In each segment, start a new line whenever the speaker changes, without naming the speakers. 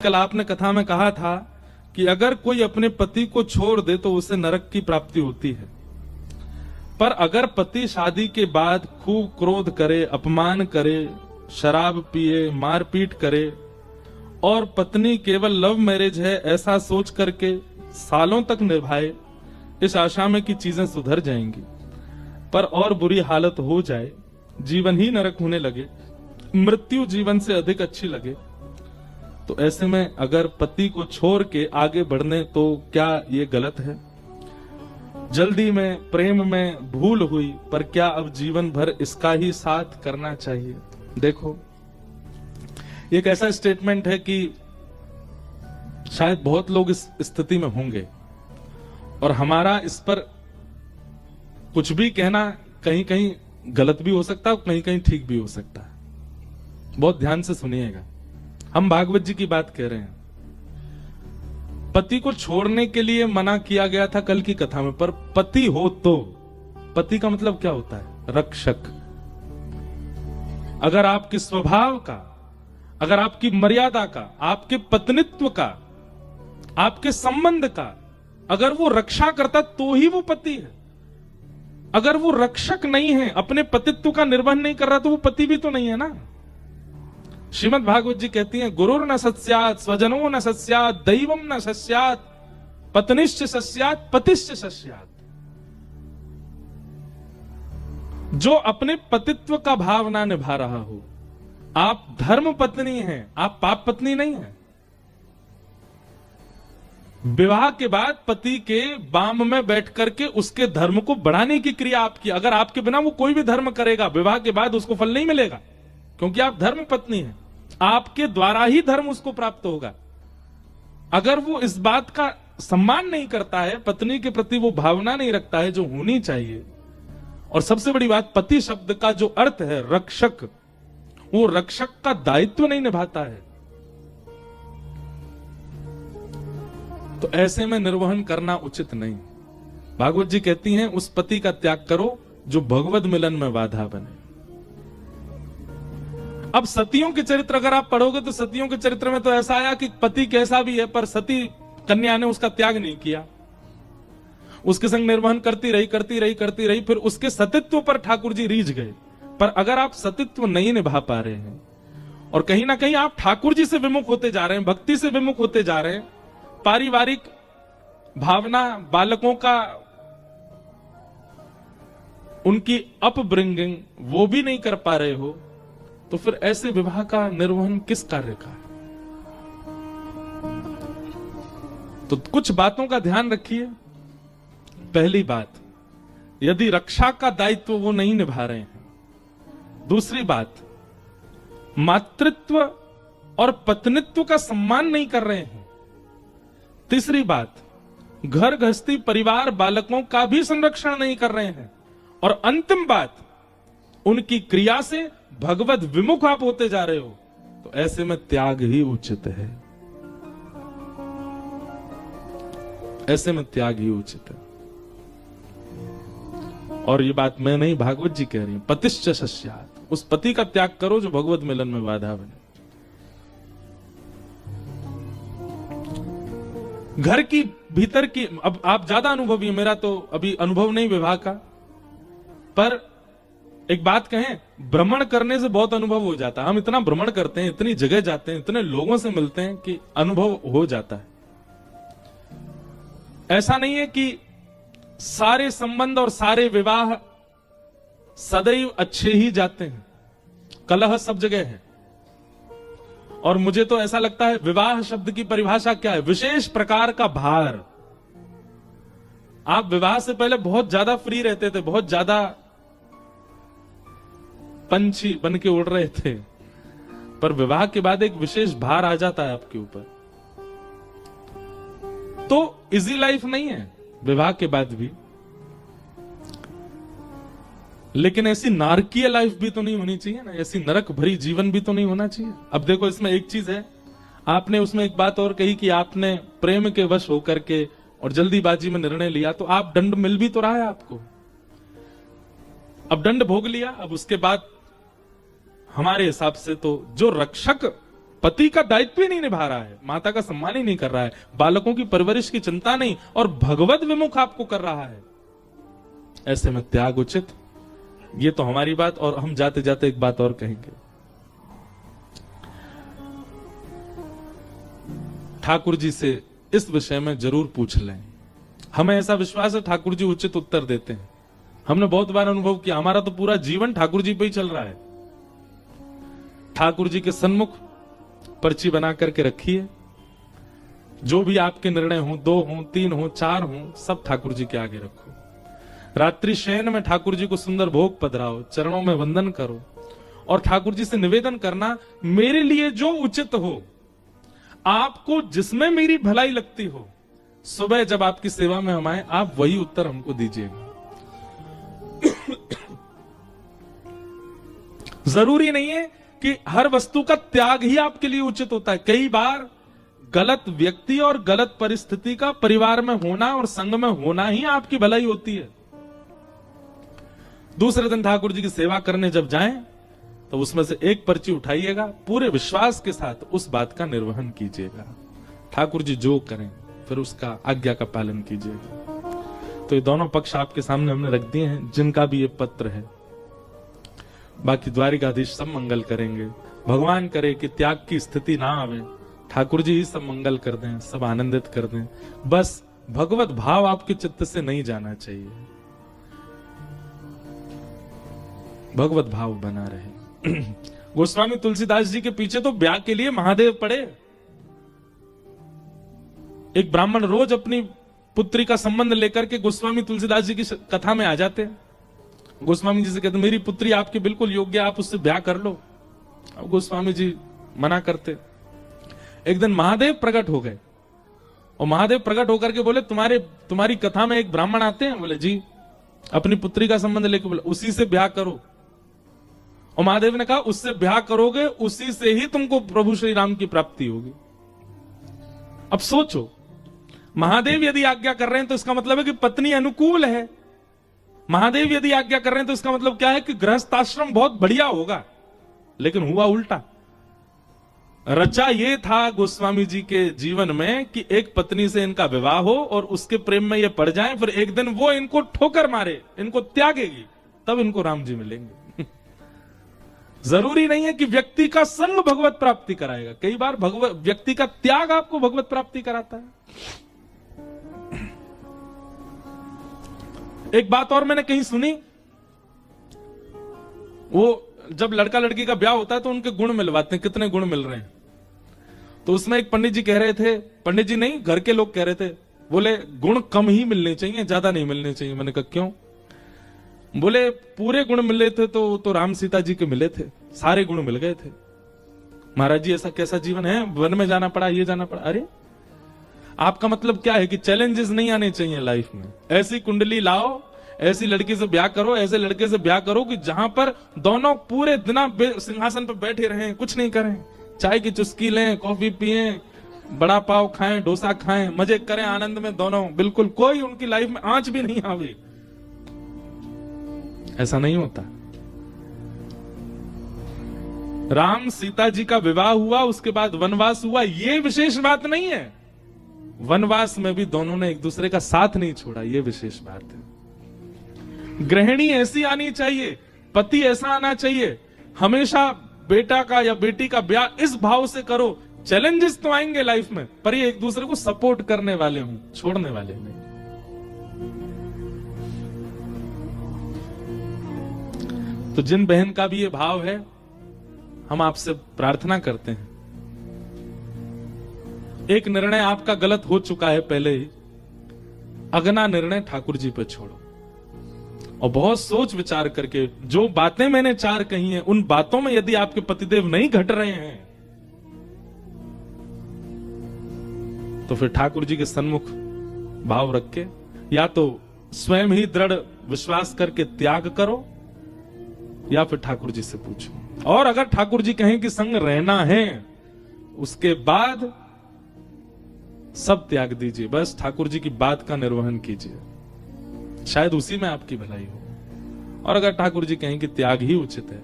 कल आपने कथा में कहा था कि अगर कोई अपने पति को छोड़ दे तो उसे नरक की प्राप्ति होती है, पर अगर पति शादी के बाद खूब क्रोध करे, अपमान करे, शराब पिए, मारपीट करे और पत्नी केवल लव मैरिज है ऐसा सोच करके सालों तक निभाए इस आशा में कि चीजें सुधर जाएंगी, पर और बुरी हालत हो जाए, जीवन ही नरक होने लगे, मृत्यु जीवन से अधिक अच्छी लगे, तो ऐसे में अगर पति को छोड़ के आगे बढ़ने तो क्या ये गलत है? जल्दी में प्रेम में भूल हुई, पर क्या अब जीवन भर इसका ही साथ करना चाहिए? देखो, एक ऐसा स्टेटमेंट है कि शायद बहुत लोग इस स्थिति में होंगे और हमारा इस पर कुछ भी कहना कहीं कहीं गलत भी हो सकता है, कहीं कहीं ठीक भी हो सकता है। बहुत ध्यान से सुनिएगा, हम भागवत जी की बात कह रहे हैं। पति को छोड़ने के लिए मना किया गया था कल की कथा में, पर पति हो तो, पति का मतलब क्या होता है? रक्षक। अगर आपके स्वभाव का, अगर आपकी मर्यादा का, आपके पत्नित्व का, आपके संबंध का अगर वो रक्षा करता तो ही वो पति है। अगर वो रक्षक नहीं है, अपने पतित्व का निर्वहन नहीं कर रहा, तो वो पति भी तो नहीं है ना। श्रीमद् भागवत जी कहती हैं, गुरुर न सस्यात्, स्वजनो न सस्यात्, दैवम न सस्यात्, पत्निश्च सस्यात्, पतिश्च सस्यात्। जो अपने पतित्व का भाव ना निभा रहा हो, आप धर्म पत्नी हैं, आप पाप पत्नी नहीं हैं। विवाह के बाद पति के बाम में बैठ करके उसके धर्म को बढ़ाने की क्रिया आपकी। अगर आपके बिना वो कोई भी धर्म करेगा, विवाह के बाद उसको फल नहीं मिलेगा, क्योंकि आप धर्म पत्नी हैं, आपके द्वारा ही धर्म उसको प्राप्त होगा। अगर वो इस बात का सम्मान नहीं करता है, पत्नी के प्रति वो भावना नहीं रखता है जो होनी चाहिए, और सबसे बड़ी बात, पति शब्द का जो अर्थ है रक्षक, वो रक्षक का दायित्व नहीं निभाता है, तो ऐसे में निर्वहन करना उचित नहीं। भागवत जी कहती हैं, उस पति का त्याग करो जो भगवत मिलन में बाधा बने। अब सतियों के चरित्र अगर आप पढ़ोगे तो सतियों के चरित्र में तो ऐसा आया कि पति कैसा भी है, पर सती कन्या ने उसका त्याग नहीं किया, उसके संग निर्वहन करती रही, फिर उसके सतित्व पर ठाकुर जी रीझ गए। पर अगर आप सतित्व नहीं निभा पा रहे हैं और कहीं ना कहीं आप ठाकुर जी से विमुख होते जा रहे हैं, भक्ति से विमुख होते जा रहे हैं, पारिवारिक भावना, बालकों का उनकी अपब्रिंगिंग वो भी नहीं कर पा रहे हो, तो फिर ऐसे विवाह का निर्वहन किस कार्य का है? तो कुछ बातों का ध्यान रखिए। पहली बात, यदि रक्षा का दायित्व वो नहीं निभा रहे हैं। दूसरी बात, मातृत्व और पत्नित्व का सम्मान नहीं कर रहे हैं। तीसरी बात, घर गृहस्थी, परिवार, बालकों का भी संरक्षण नहीं कर रहे हैं। और अंतिम बात, उनकी क्रिया से भगवत विमुख आप होते जा रहे हो, तो ऐसे में त्याग ही उचित है। ऐसे में त्याग ही उचित है। और ये बात मैं नहीं, भागवत जी कह रही हैं, पतिश्च सस्यात्, उस पति का त्याग करो जो भगवत मिलन में बाधा बने। घर की भीतर की, अब आप ज्यादा अनुभवी हैं, मेरा तो अभी अनुभव नहीं विवाह का, पर एक बात कहें, भ्रमण करने से बहुत अनुभव हो जाता है। हम इतना भ्रमण करते हैं, इतनी जगह जाते हैं, इतने लोगों से मिलते हैं कि अनुभव हो जाता है। ऐसा नहीं है कि सारे संबंध और सारे विवाह सदैव अच्छे ही जाते हैं, कलह सब जगह है। और मुझे तो ऐसा लगता है, विवाह शब्द की परिभाषा क्या है? विशेष प्रकार का भार। आप विवाह से पहले बहुत ज्यादा फ्री रहते थे, बहुत ज्यादा पंछी बन के उड़ रहे थे, पर विवाह के बाद एक विशेष भार आ जाता है आपके ऊपर। तो इजी लाइफ नहीं है विवाह के बाद भी, लेकिन ऐसी नारकीय लाइफ भी तो नहीं होनी चाहिए ना, ऐसी नरक भरी जीवन भी तो नहीं होना चाहिए। अब देखो, इसमें एक चीज है, आपने उसमें एक बात और कही कि आपने प्रेम के वश होकर के और जल्दीबाजी में निर्णय लिया, तो आप दंड मिल भी तो रहा है आपको। अब दंड भोग लिया, अब उसके बाद हमारे हिसाब से तो जो रक्षक पति का दायित्व ही नहीं निभा रहा है, माता का सम्मान ही नहीं कर रहा है, बालकों की परवरिश की चिंता नहीं और भगवत विमुख आपको कर रहा है, ऐसे में त्याग उचित। ये तो हमारी बात। और हम जाते जाते एक बात और कहेंगे, ठाकुर जी से इस विषय में जरूर पूछ लें। हमें ऐसा विश्वास है ठाकुर जी उचित उत्तर देते हैं। हमने बहुत बार अनुभव किया, हमारा तो पूरा जीवन ठाकुर जी पे ही चल रहा है। ठाकुर जी के सन्मुख पर्ची बना करके रखिए, जो भी आपके निर्णय हो, 2 हो, 3 हो, 4 हो, सब ठाकुर जी के आगे रखो। रात्रि शयन में ठाकुर जी को सुंदर भोग पधराओ, चरणों में वंदन करो और ठाकुर जी से निवेदन करना, मेरे लिए जो उचित हो, आपको जिसमें मेरी भलाई लगती हो, सुबह जब आपकी सेवा में हम आए, आप वही उत्तर हमको दीजिएगा। जरूरी नहीं है कि हर वस्तु का त्याग ही आपके लिए उचित होता है। कई बार गलत व्यक्ति और गलत परिस्थिति का परिवार में होना और संग में होना ही आपकी भलाई होती है। दूसरे दिन ठाकुर जी की सेवा करने जब जाएं, तो उसमें से एक पर्ची उठाइएगा, पूरे विश्वास के साथ उस बात का निर्वहन कीजिएगा। ठाकुर जी जो करें फिर उसका आज्ञा का पालन कीजिएगा। तो ये दोनों पक्ष आपके सामने हमने रख दिए हैं, जिनका भी ये पत्र है। बाकी द्वारिकाधीश सब मंगल करेंगे। भगवान करे कि त्याग की स्थिति ना आवे, ठाकुर जी ही सब मंगल कर दें, सब आनंदित कर दें। बस भगवत भाव आपके चित्त से नहीं जाना चाहिए, भगवत भाव बना रहे। गोस्वामी तुलसीदास जी के पीछे तो ब्याह के लिए महादेव पड़े। एक ब्राह्मण रोज अपनी पुत्री का संबंध लेकर के गोस्वामी तुलसीदास जी की कथा में आ जाते हैं। गोस्वामी जी से कहते, मेरी पुत्री आपके बिल्कुल योग्य, आप उससे ब्याह कर लो। अब गोस्वामी जी मना करते। एक दिन महादेव प्रकट हो गए और महादेव प्रकट होकर के बोले, तुम्हारी कथा में एक ब्राह्मण आते हैं। बोले जी, अपनी पुत्री का संबंध लेकर, बोले उसी से ब्याह करो। और महादेव ने कहा, उससे ब्याह करोगे उसी से ही तुमको प्रभु श्री राम की प्राप्ति होगी। अब सोचो, महादेव यदि आज्ञा कर रहे हैं तो इसका मतलब है कि पत्नी अनुकूल है। महादेव यदि आज्ञा कर रहे हैं तो इसका मतलब क्या है कि गृहस्थाश्रम बहुत बढ़िया होगा। लेकिन हुआ उल्टा। रचा ये था गोस्वामी जी के जीवन में कि एक पत्नी से इनका विवाह हो और उसके प्रेम में ये पड़ जाएं, फिर एक दिन वो इनको ठोकर मारे, इनको त्यागेगी, तब इनको राम जी मिलेंगे। जरूरी नहीं है कि व्यक्ति का संग भगवत प्राप्ति कराएगा, कई बार व्यक्ति का त्याग आपको भगवत प्राप्ति कराता है। एक बात और मैंने कहीं सुनी, वो जब लड़का लड़की का ब्याह होता है तो उनके गुण मिलवाते हैं, कितने गुण मिल रहे हैं। तो उसमें एक पंडित जी कह रहे थे, पंडित जी नहीं, घर के लोग कह रहे थे, बोले गुण कम ही मिलने चाहिए, ज्यादा नहीं मिलने चाहिए। मैंने कहा क्यों? बोले पूरे गुण मिले थे तो राम सीता जी के मिले थे, सारे गुण मिल गए थे। महाराज जी ऐसा कैसा जीवन है, वन में जाना पड़ा, ये जाना पड़ा। अरे आपका मतलब क्या है कि चैलेंजेस नहीं आने चाहिए लाइफ में। ऐसी कुंडली लाओ, ऐसी लड़की से ब्याह करो, ऐसे लड़के से ब्याह करो कि जहां पर दोनों पूरे दिन सिंहासन पर बैठे रहें, कुछ नहीं करें, चाय की चुस्की लें, कॉफी पिएं, बड़ा पाव खाएं, डोसा खाएं, मजे करें आनंद में दोनों, बिल्कुल कोई उनकी लाइफ में आंच भी नहीं आवे। ऐसा नहीं होता। राम सीता जी का विवाह हुआ, उसके बाद वनवास हुआ, ये विशेष बात नहीं है। वनवास में भी दोनों ने एक दूसरे का साथ नहीं छोड़ा, ये विशेष बात है। गृहिणी ऐसी आनी चाहिए, पति ऐसा आना चाहिए। हमेशा बेटा का या बेटी का ब्याह इस भाव से करो, चैलेंजेस तो आएंगे लाइफ में, पर ये एक दूसरे को सपोर्ट करने वाले हों, छोड़ने वाले नहीं। तो जिन बहन का भी ये भाव है, हम आपसे प्रार्थना करते हैं, एक निर्णय आपका गलत हो चुका है पहले ही, अगला निर्णय ठाकुर जी पे छोड़ो और बहुत सोच विचार करके, जो बातें मैंने 4 कही हैं, उन बातों में यदि आपके पतिदेव नहीं घट रहे हैं तो फिर ठाकुर जी के सन्मुख भाव रख के या तो स्वयं ही दृढ़ विश्वास करके त्याग करो या फिर ठाकुर जी से पूछो। और अगर ठाकुर जी कहें कि संग रहना है, उसके बाद सब त्याग दीजिए, बस ठाकुर जी की बात का निर्वहन कीजिए, शायद उसी में आपकी भलाई हो। और अगर ठाकुर जी कहें कि त्याग ही उचित है,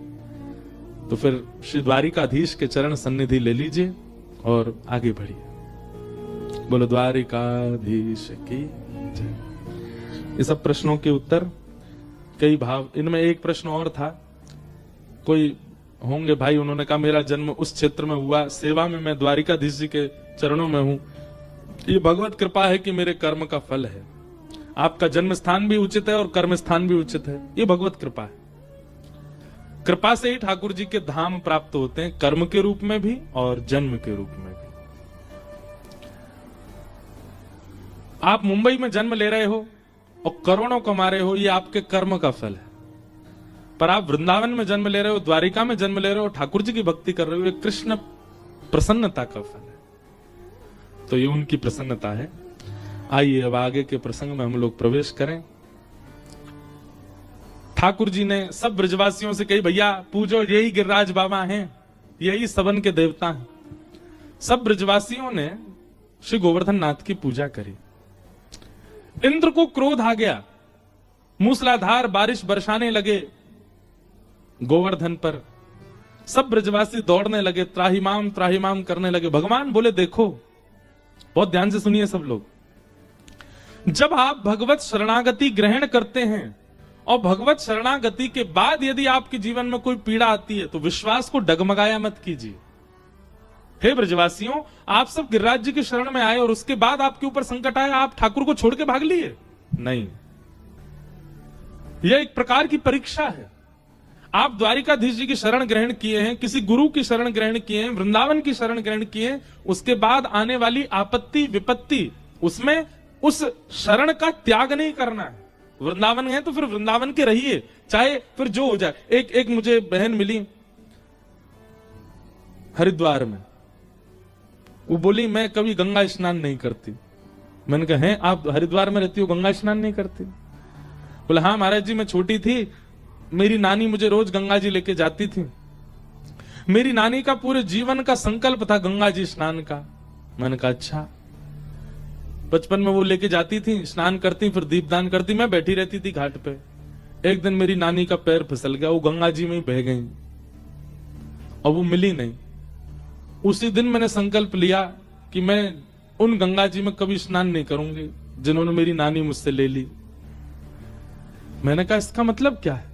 तो फिर श्री द्वारिकाधीश के चरण सन्निधि ले लीजिए और आगे बढ़िए। बोलो द्वारिकाधीश की जय। ये सब प्रश्नों के उत्तर, कई भाव। इनमें एक प्रश्न और था, कोई होंगे भाई, उन्होंने कहा मेरा जन्म उस क्षेत्र में हुआ, सेवा में मैं द्वारिकाधीश जी के चरणों में हूं, ये भगवत कृपा है कि मेरे कर्म का फल है। आपका जन्म स्थान भी उचित है और कर्म स्थान भी उचित है, ये भगवत कृपा है। कृपा से ही ठाकुर जी के धाम प्राप्त होते हैं, कर्म के रूप में भी और जन्म के रूप में भी। आप मुंबई में जन्म ले रहे हो और करोड़ों कमा रहे हो, ये आपके कर्म का फल है। पर आप वृंदावन में जन्म ले रहे हो, द्वारिका में जन्म ले रहे हो, ठाकुर जी की भक्ति कर रहे हो, ये कृष्ण प्रसन्नता का फल है। तो ये उनकी प्रसन्नता है। आइए अब आगे के प्रसंग में हम लोग प्रवेश करें। ठाकुर जी ने सब ब्रजवासियों से कही, भैया पूजो, यही गिरिराज बाबा हैं, यही सबन के देवता हैं। सब ब्रजवासियों ने श्री गोवर्धन नाथ की पूजा करी। इंद्र को क्रोध आ गया, मूसलाधार बारिश बरसाने लगे गोवर्धन पर। सब ब्रजवासी दौड़ने लगे, त्राहिमाम त्राहिमाम करने लगे। भगवान बोले, देखो, बहुत ध्यान से सुनिए सब लोग, जब आप भगवत शरणागति ग्रहण करते हैं और भगवत शरणागति के बाद यदि आपके जीवन में कोई पीड़ा आती है तो विश्वास को डगमगाया मत कीजिए। हे ब्रजवासियों, आप सब गिरिराज जी की शरण में आए और उसके बाद आपके ऊपर संकट आया, आप ठाकुर को छोड़ के भाग लिए? नहीं, यह एक प्रकार की परीक्षा है। आप द्वारिकाधीश जी की शरण ग्रहण किए हैं, किसी गुरु की शरण ग्रहण किए हैं, वृंदावन की शरण ग्रहण किए हैं, उसके बाद आने वाली आपत्ति विपत्ति, उसमें उस शरण का त्याग नहीं करना है। वृंदावन है तो फिर वृंदावन के रहिए, चाहे फिर जो हो जाए। एक मुझे बहन मिली हरिद्वार में, वो बोली मैं कभी गंगा स्नान नहीं करती। मैंने कहा, हैं आप हरिद्वार में रहती हो, गंगा स्नान नहीं करती? बोले, हाँ महाराज जी, मैं छोटी थी, मेरी नानी मुझे रोज गंगा जी लेके जाती थी। मेरी नानी का पूरे जीवन का संकल्प था गंगा जी स्नान का। मैंने कहा, अच्छा। बचपन में वो लेके जाती थी, स्नान करती, फिर दीपदान करती, मैं बैठी रहती थी घाट पे। एक दिन मेरी नानी का पैर फिसल गया, वो गंगा जी में ही बह गई और वो मिली नहीं। उसी दिन मैंने संकल्प लिया कि मैं उन गंगा जी में कभी स्नान नहीं करूंगी जिन्होंने मेरी नानी मुझसे ले ली। मैंने कहा, इसका मतलब क्या है?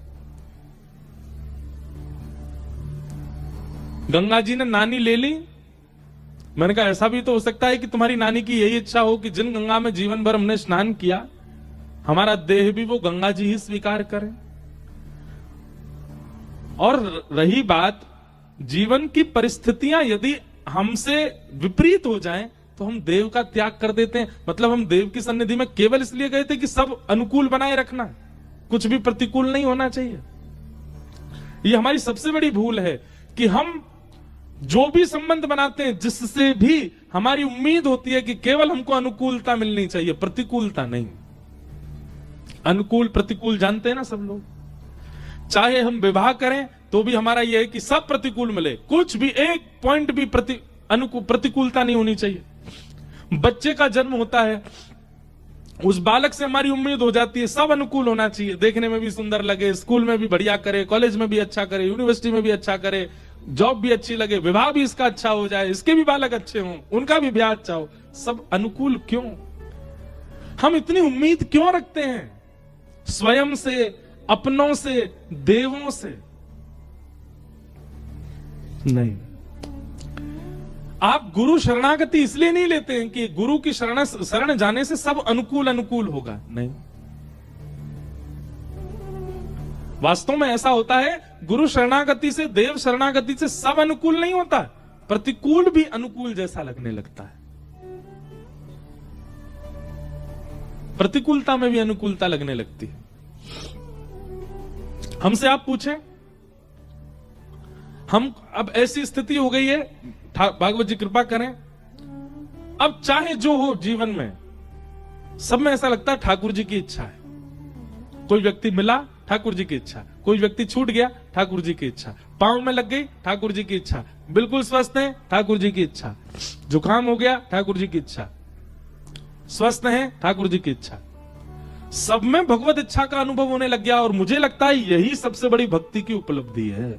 गंगा जी ने नानी ले ली। मैंने कहा, ऐसा भी तो हो सकता है कि तुम्हारी नानी की यही इच्छा हो कि जिन गंगा में जीवन भर हमने स्नान किया, हमारा देह भी वो गंगा जी ही स्वीकार करें। और रही बात, जीवन की परिस्थितियां यदि हमसे विपरीत हो जाएं तो हम देव का त्याग कर देते हैं। मतलब हम देव की सन्निधि में केवल इसलिए गए थे कि सब अनुकूल बनाए रखना, कुछ भी प्रतिकूल नहीं होना चाहिए। ये हमारी सबसे बड़ी भूल है कि हम जो भी संबंध बनाते हैं, जिससे भी हमारी उम्मीद होती है कि केवल हमको अनुकूलता मिलनी चाहिए, प्रतिकूलता नहीं। अनुकूल प्रतिकूल जानते हैं ना सब लोग। चाहे हम विवाह करें तो भी हमारा यह है कि सब प्रतिकूल मिले, कुछ भी एक पॉइंट भी प्रतिकूलता नहीं होनी चाहिए। बच्चे का जन्म होता है, उस बालक से हमारी उम्मीद हो जाती है सब अनुकूल होना चाहिए, देखने में भी सुंदर लगे, स्कूल में भी बढ़िया करे, कॉलेज में भी अच्छा करे, यूनिवर्सिटी में भी अच्छा करे, जॉब भी अच्छी लगे, विवाह भी इसका अच्छा हो जाए, इसके भी बालक अच्छे हों, उनका भी ब्याह अच्छा हो। सब अनुकूल क्यों? हम इतनी उम्मीद क्यों रखते हैं स्वयं से, अपनों से, देवों से? नहीं। आप गुरु शरणागति इसलिए नहीं लेते हैं कि गुरु की शरण जाने से सब अनुकूल होगा। नहीं, वास्तव में ऐसा होता है, गुरु शरणागति से, देव शरणागति से सब अनुकूल नहीं होता, प्रतिकूल भी अनुकूल जैसा लगने लगता है। प्रतिकूलता में भी अनुकूलता लगने लगती है। हमसे आप पूछें, हम अब ऐसी स्थिति हो गई है, भागवत जी कृपा करें, अब चाहे जो हो जीवन में, सब में ऐसा लगता है ठाकुर जी की इच्छा है। कोई व्यक्ति मिला, ठाकुर जी की इच्छा, कोई व्यक्ति छूट गया, ठाकुर जी की इच्छा, पांव में लग गई, ठाकुर जी की इच्छा, बिल्कुल स्वस्थ है, ठाकुर जी की इच्छा, जुकाम हो गया, ठाकुर जी की इच्छा, स्वस्थ है, ठाकुर जी की इच्छा। सब में भगवत इच्छा का अनुभव होने लग गया और मुझे लगता है यही सबसे बड़ी भक्ति की उपलब्धि है।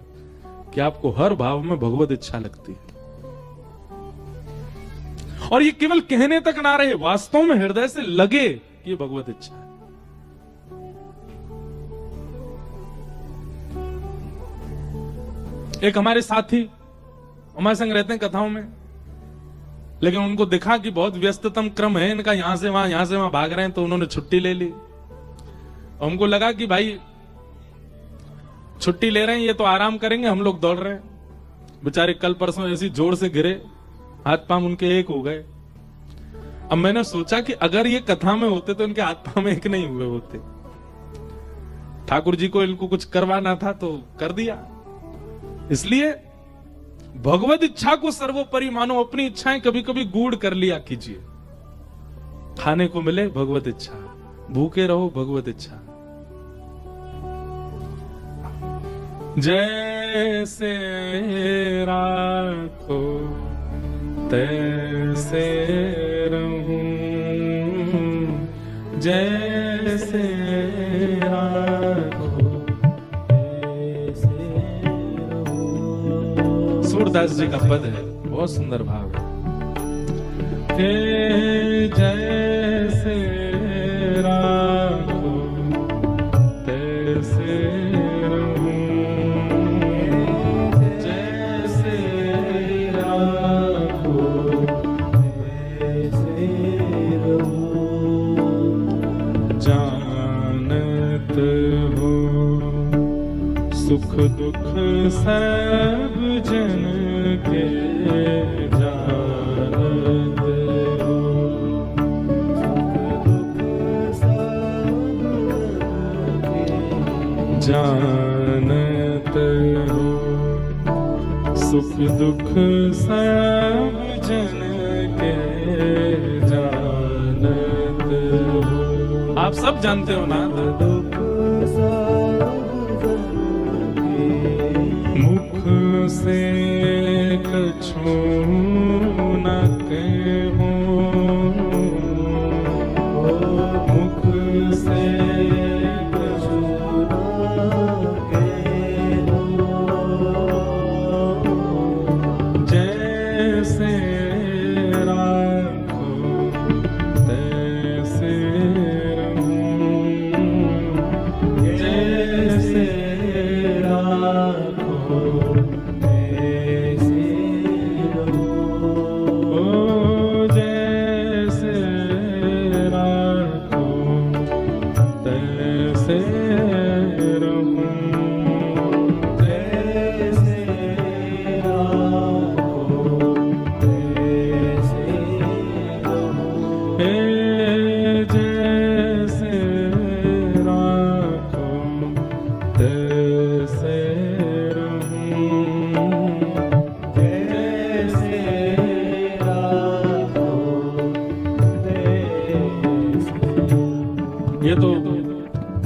कि आपको हर भाव में भगवत इच्छा लगती है। और ये केवल कहने तक ना रहे, वास्तव में हृदय से लगे कि ये भगवत इच्छा है। एक हमारे साथी हमारे संग रहते हैं कथाओं में, लेकिन उनको दिखा कि बहुत व्यस्ततम क्रम है इनका, यहां से वहां भाग रहे हैं, तो उन्होंने छुट्टी ले ली। हमको लगा कि भाई छुट्टी ले रहे हैं, ये तो आराम करेंगे, हम लोग दौड़ रहे हैं। बेचारे कल परसों ऐसी जोर से गिरे, हाथ पांव उनके एक हो गए। अब मैंने सोचा कि अगर ये कथा में होते तो इनके हाथ पांव में एक नहीं हुए होते। ठाकुर जी को इनको कुछ करवाना था तो कर दिया। इसलिए भगवत इच्छा को सर्वोपरि मानो, अपनी इच्छाएं कभी कभी गूढ़ कर लिया कीजिए। खाने को मिले भगवत इच्छा, भूखे रहो भगवत इच्छा। जैसे राखो तैसे रहूं, जैसे राखो तैसे रहूं। सूरदास जी का पद है, बहुत सुंदर भाव है कि जैसे राखो तैसे सुख दुख सब जन के जानत हो, जानत हो, सुख दुख सब जन के जानत हो। आप सब जानते हो ना, दुख से कछु न कहूं, मुख से कछु न कहूं, जैसे राखो तैसे रहूं, जैसे राखो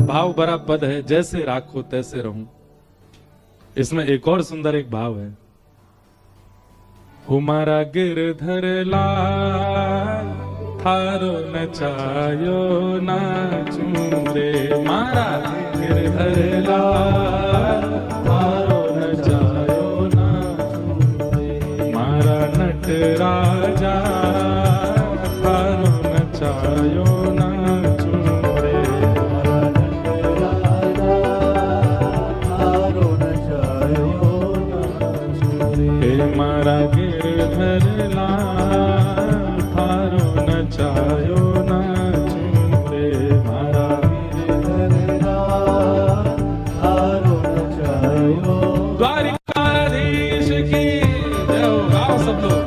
भाव भरा पद है, जैसे राखो तैसे रहूं। इसमें एक और सुंदर एक भाव है, हमारा गिरधर लाल थारो नचायो नाचूं रे, मारा गिरधर लाल थारो नचायो नाचूं रे, मारा नट राजा थारो नचायो नाचूं रे, मारा गिरधर लाल थारो नचायो नाचूं रे, मारा गिरधर लाल थारो नचायो। द्वारिकाधीश की जय हो, गाओ सब लोग।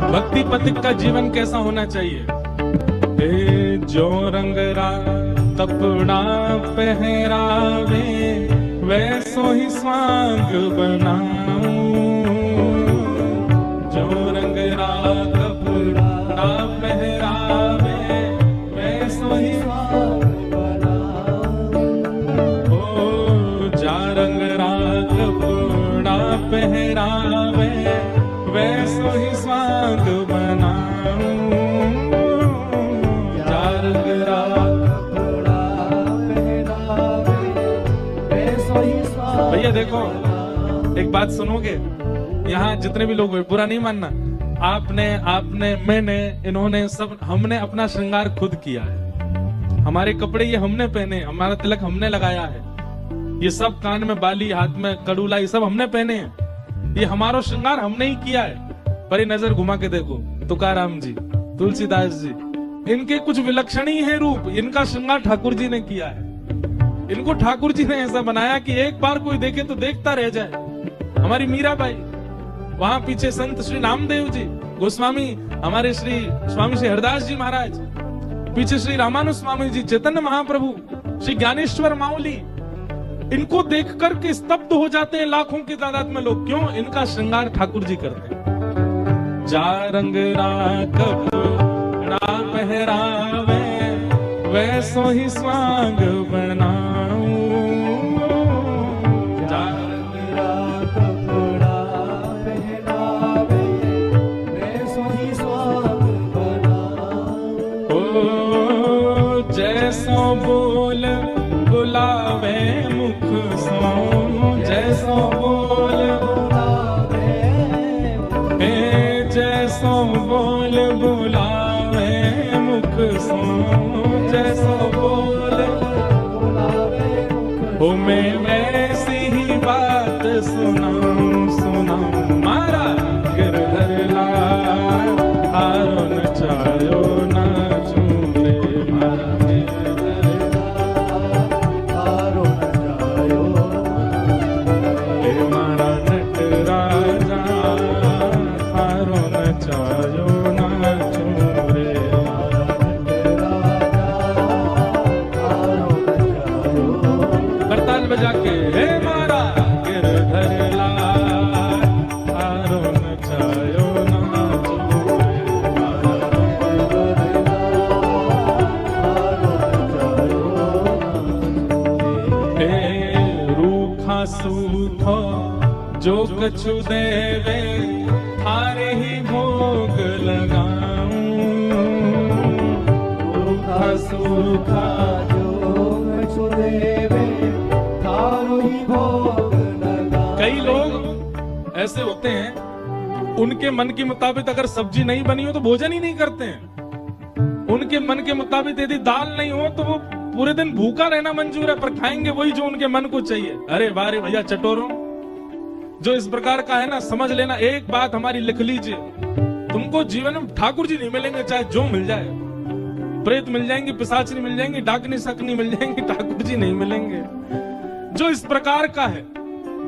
भक्ति पथिक का जीवन कैसा होना चाहिए? जो रंग तपड़ा पहरावे वैसो ही स्वांग बनाऊं, जो रंग राघव ना पहरावे वैसो ही स्वांग बनाऊं। ओ जा रंग राघव ना पहरावे वैसो ही स्वांग बनाऊं, जा रंग राघव ना पहरावे वैसो ही स्वांग। भैया देखो एक बात सुनोगे, यहाँ जितने भी लोग बुरा नहीं मानना, आपने मैंने, इन्होंने सब, हमने अपना श्रृंगार खुद किया है। हमारे कपड़े ये हमने पहने, हमारा तिलक हमने लगाया है, ये सब कान में बाली, हाथ में कड़ूला, ये सब हमने पहने हैं। ये हमारा श्रृंगार हमने ही किया है। पर ये नजर घुमा के देखो, तुकाराम जी, तुलसीदास जी, इनके कुछ विलक्षण ही है रूप, इनका श्रृंगार ठाकुर जी ने किया है। इनको ठाकुर जी ने ऐसा बनाया कि एक बार कोई देखे तो देखता रह जाए। हमारी मीराबाई, वहां पीछे संत श्री नामदेव जी, गोस्वामी हमारे श्री स्वामी श्री हरदास जी महाराज, पीछे श्री रामानुज स्वामी जी, चैतन्य महाप्रभु, श्री ज्ञानेश्वर माउली, इनको देख करके स्तब्ध हो जाते हैं लाखों की तादाद में लोग। क्यों? इनका श्रृंगार ठाकुर जी करते हैं। जा रंग राघव ना पहरावे वैसो ही स्वांग बनाऊं, जा रंग राघव ना पहरावे वैसो ही स्वांग बनाऊं। ओ जैसो बोल बुलावे मुख सो, जैसो बोल बुलावे, जैसो बोल बुलावे मुख सो, जैसो बोल बुलावे मुख सो, मैं वैसी ही बात सुनाऊं सुनाऊं। मारा गिरधर लाल हारो नचायो नाचूं रे, मारा बजा के, हे मारा गिरधर लाल हारो नचायो नाचो रे, हे रूखा सूखो जो कछु देवे थारे ही भोग लगाऊं, रूखा सूखा जो कछु देवे थारो ही भोग लगाऊं। कई लोग ऐसे होते हैं, उनके मन के मुताबिक अगर सब्जी नहीं बनी हो तो भोजन ही नहीं करते हैं। उनके मन के मुताबिक यदि दाल नहीं हो तो वो पूरे दिन भूखा रहना मंजूर है, पर खाएंगे वही जो उनके मन को चाहिए। अरे बारे भैया चटोरों, जो इस प्रकार का है ना, समझ लेना एक बात हमारी लिख लीजिए, तुमको जीवन में ठाकुर जी नहीं मिलेंगे चाहे जो मिल जाए। प्रेत मिल जाएंगे, पिशाचनी मिल जाएंगी, डाकनी सकनी मिल जाएंगी, ठाकुर जी नहीं मिलेंगे। जो इस प्रकार का है,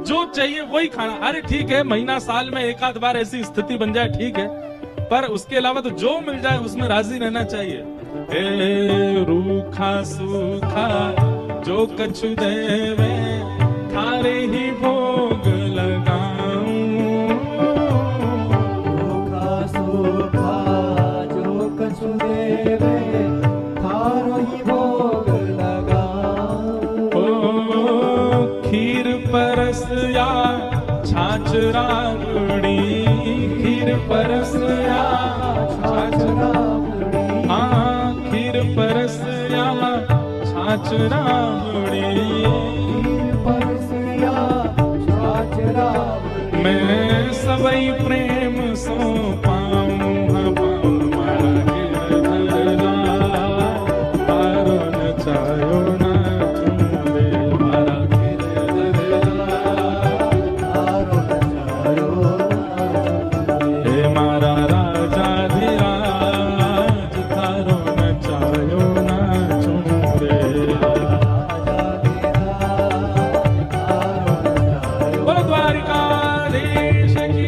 जो चाहिए वही खाना। अरे ठीक है, महीना साल में एक आध बार ऐसी स्थिति बन जाए ठीक है, पर उसके अलावा तो जो मिल जाए उसमें राजी रहना चाहिए। ए रूखा सूखा जो कछु देवे थारे ही भोग लगाऊं, रूखा सूखा जो कछु देवे थारो ही भोग लगाऊं। ओ खीर परस या छाछ राबड़ी, खीर परस या छाछ राबड़ी, हाँ खीर परस या छाछ राबड़ी, खीर परस या छाछ राबड़ी, मैं सबई प्रेम सो पाऊं पाऊं मारा गिरधर लाल हारो नचायो नाचूं रे, मारा गिरधर लाल हारो नचायो हे मारा राजा धीराज थारो नचायो नाचूं रे, बोलो द्वारिकाधीश की।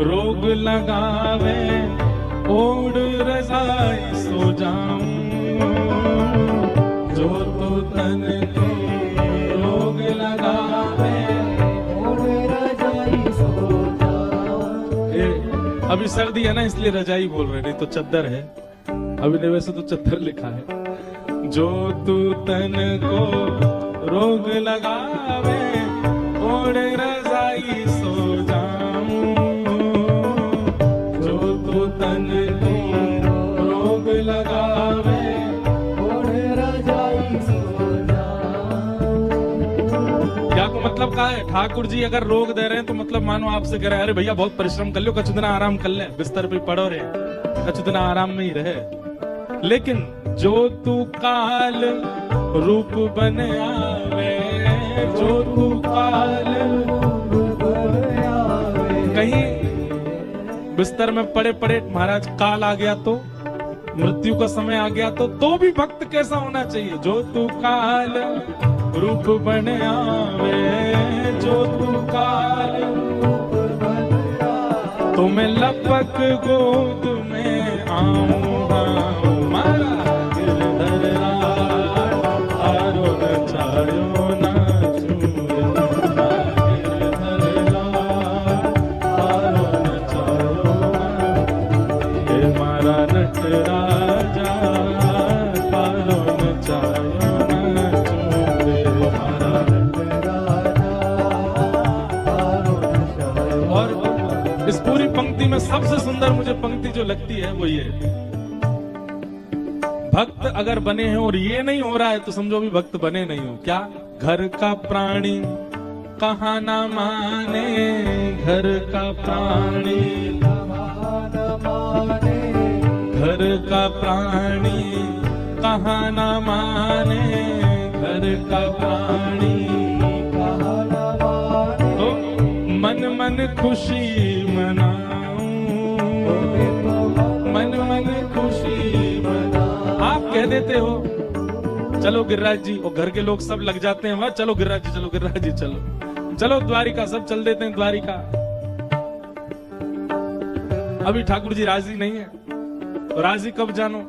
रोग लगावे, ओढ़ रजाई सो जाऊं, जो तो तन को रोग लगावे,
ओढ़ रजाई सो जाऊं।
अभी सर्दी है ना इसलिए रजाई बोल रहे, नहीं तो चद्दर है। अभी नहीं, वैसे तो चद्दर लिखा है। जो तू तन को रोग लगावे, ओढ़ रजाई सो जाऊं, जो तू तन को रोग लगावे,
ओढ़ रजाई सो जाऊं।
क्या को मतलब का है? ठाकुर जी अगर रोग दे रहे हैं तो मतलब मानो आपसे कह रहे हैं अरे भैया बहुत परिश्रम कर लो, कछु दिन आराम कर ले, बिस्तर पे पड़ो रहे, कछु दिन आराम में ही रहे। लेकिन जो तू काल रूप बन आवे, जो तू काल कहीं बिस्तर में पड़े पड़े महाराज काल आ गया तो, मृत्यु का समय आ गया तो भी भक्त कैसा होना चाहिए? जो तू काल रूप बन आवे, जो तू काल तुम्हें लपक गोद में आऊं, मारा गिरधर राज, आरो न छायो न चूर, गिरधर राज, आरो न छायो न, हे मारा नट राजा, आरो न छायो न चूर, मारा नट राजा। और इस पूरी पंक्ति में सबसे सुंदर मुझे पंक्ति जो लगती है वो ये, भक्त अगर बने हैं और ये नहीं हो रहा है तो समझो भी भक्त बने नहीं हो। क्या? घर का प्राणी कहाँ ना माने, घर का प्राणी
कहाँ न माने,
घर का प्राणी कहाँ ना माने, घर का प्राणी
कहाँ न माने।
तो मन मन खुशी मनाऊं, मन मन खुशी मनाऊं। आप कह देते हो चलो गिरिराज जी, और घर के लोग सब लग जाते हैं वहां, चलो गिरिराज जी, चलो गिरिराज जी, चलो चलो द्वारिका, सब चल देते हैं द्वारिका। अभी ठाकुर जी राजी नहीं है, राजी कब जानो?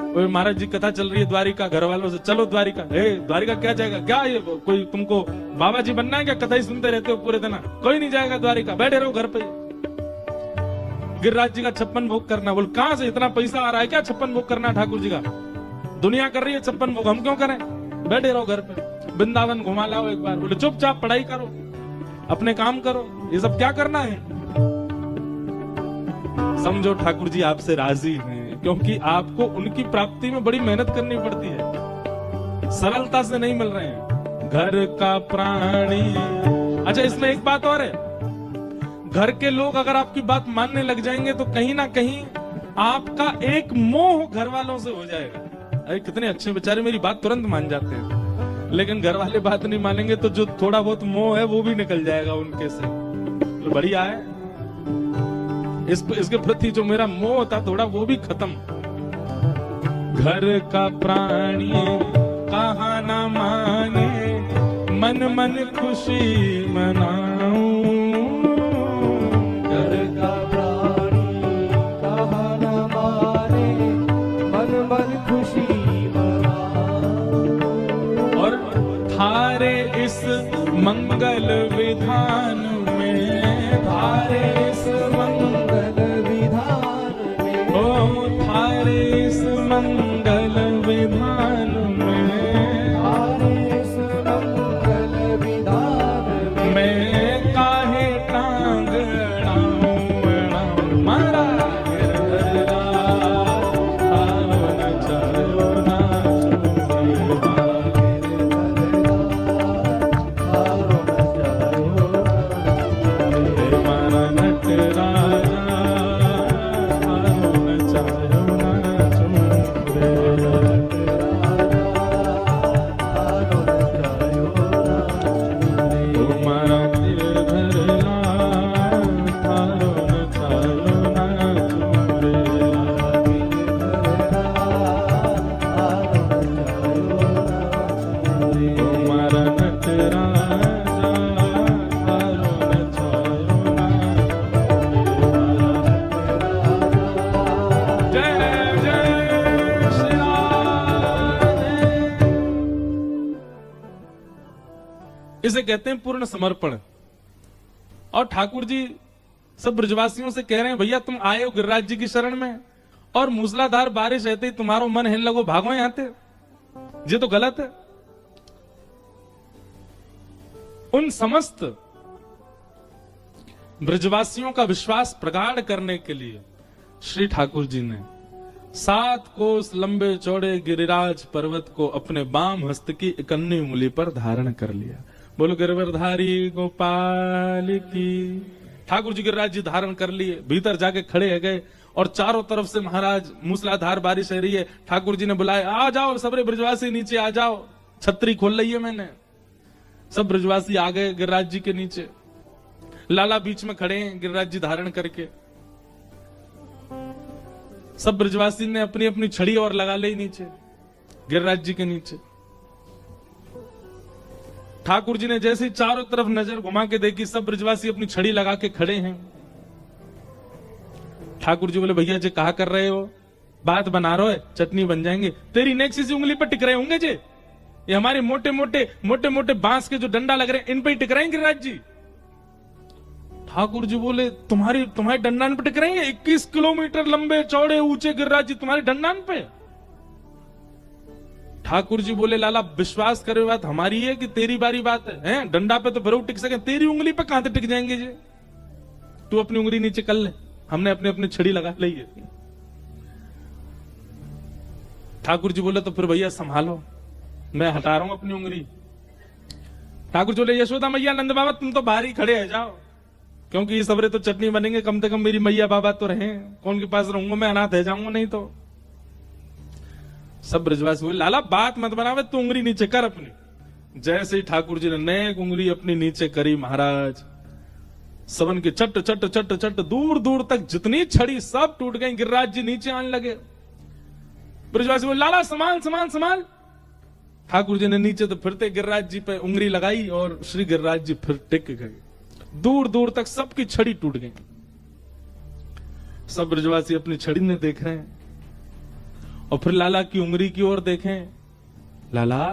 वो महाराज जी कथा चल रही है द्वारिका, घर वालों से चलो द्वारिका। हे द्वारिका क्या जाएगा? क्या ये कोई तुमको बाबा जी बनना है क्या? कथा ही सुनते रहते हो पूरे दिन। कोई नहीं जाएगा द्वारिका, बैठे रहो घर पे। गिरिराज जी का 56 भोग करना। बोल कहां से इतना पैसा आ रहा है क्या 56 भोग करना? ठाकुर जी का दुनिया कर रही है 56 भोग, हम क्यों करें? बैठे रहो घर पे, वृंदावन घुमा लाओ एक बार। बोले चुपचाप पढ़ाई करो, अपने काम करो, ये सब क्या करना है? समझो ठाकुर जी आपसे राजी हैं, क्योंकि आपको उनकी प्राप्ति में बड़ी मेहनत करनी पड़ती है, सरलता से नहीं मिल रहे हैं। घर का प्राणी। अच्छा इसमें एक बात और है, घर के लोग अगर आपकी बात मानने लग जाएंगे तो कहीं ना कहीं आपका एक मोह घर वालों से हो जाएगा। अरे कितने अच्छे बेचारे मेरी बात तुरंत मान जाते हैं, लेकिन घर वाले बात नहीं मानेंगे तो जो थोड़ा बहुत मोह है वो भी निकल जाएगा उनके से। तो बढ़िया है, इसके प्रति जो मेरा मोह था थोड़ा वो भी खत्म। घर का प्राणी कहाँ ना माने, मन मन खुशी मनाऊं।
घर का प्राणी कहाँ न माने, मन मन खुशी मनाऊं।
और थारे इस मंगल विधान में, थारे इस
मंगल विधान में,
ओ थारे इस मंगल विधान में,
थारे इस मंगल विधान में,
मैं कहते हैं पूर्ण समर्पण। और ठाकुर जी सब ब्रजवासियों से कह रहे हैं, भैया तुम आए हो गिरिराज जी की शरण में और मूसलाधार बारिश रहते ही तुम्हारो मन हिल लगो, भागो यहां से, ये तो गलत है। उन समस्त ब्रजवासियों का विश्वास प्रगाढ़ करने के लिए श्री ठाकुर जी ने 7 कोस लंबे चौड़े गिरिराज पर्वत को अपने बाम हस्त की इकन्नी उंगली पर धारण कर लिया। बोलो गिरवरधारी गोपाल की। ठाकुर जी गिरिराज जी धारण कर लिए, भीतर जाके खड़े हो गए और चारों तरफ से महाराज मूसलाधार बारिश हो रही है। ठाकुर जी ने बुलाया, आ जाओ सबरे ब्रजवासी नीचे आ जाओ, छतरी खोल ली है मैंने। सब ब्रजवासी आ गए गिरिराज जी के नीचे। लाला बीच में खड़े हैं गिरिराज जी धारण करके। सब ब्रजवासी ने अपनी अपनी छड़ी और लगा ली नीचे गिरिराज जी के नीचे। ठाकुर जी ने जैसे चारों तरफ नजर घुमा के देखी, सब ब्रजवासी अपनी छड़ी लगा के खड़े हैं। ठाकुर जी बोले, भैया जी कहा कर रहे हो, बात बना रहे हो, चटनी बन जाएंगे। तेरी नेक्स्ट सी उंगली पर टिक रहे होंगे जे, ये हमारे मोटे मोटे बांस के जो डंडा लग रहे हैं इन पे ही टिक रहे हैं गिरिराज जी। ठाकुर जी बोले, तुम्हारे डंडान पे टिक रहे हैं? 21 किलोमीटर लंबे चौड़े ऊंचे गिरिराज जी तुम्हारे डंडान पे? ठाकुर जी बोले, लाला विश्वास करे बात हमारी है कि तेरी बारी बात है? डंडा पे तो फिर टिक सके, तेरी उंगली पे कहां से टिक जाएंगे जी? तू अपनी उंगली नीचे कर ले, हमने अपने अपने छड़ी लगा ली है। ठाकुर जी बोले, तो फिर भैया संभालो, मैं हटा रहा हूं अपनी उंगली। ठाकुर जी बोले, यशोदा मैया नंद बाबा तुम तो बाहर ही खड़े हो जाओ, क्योंकि ये सबरे तो चटनी बनेंगे, कम से कम मेरी मैया बाबा तो रहे, कौन के पास रहूंगा मैं, अनाथ है जाऊंगा नहीं तो। सब ब्रजवासी बोले, लाला बात मत बनावे, तू उंगली नीचे कर अपनी। जैसे ही ठाकुर जी ने नेक उंगली अपनी नीचे करी, महाराज सबन के चट चट चट चट दूर दूर तक जितनी छड़ी सब टूट गई, गिरिराज जी नीचे आने लगे। ब्रजवासी बोले, लाला संभाल संभाल संभाल। ठाकुर जी ने नीचे तो फिरते गिरिराज जी पे उंगली लगाई और श्री गिरिराज जी फिर टिक गए। दूर दूर तक सबकी छड़ी टूट गई। सब ब्रजवासी अपनी छड़ी ने देख रहे हैं और फिर लाला की उंगली की ओर देखें। लाला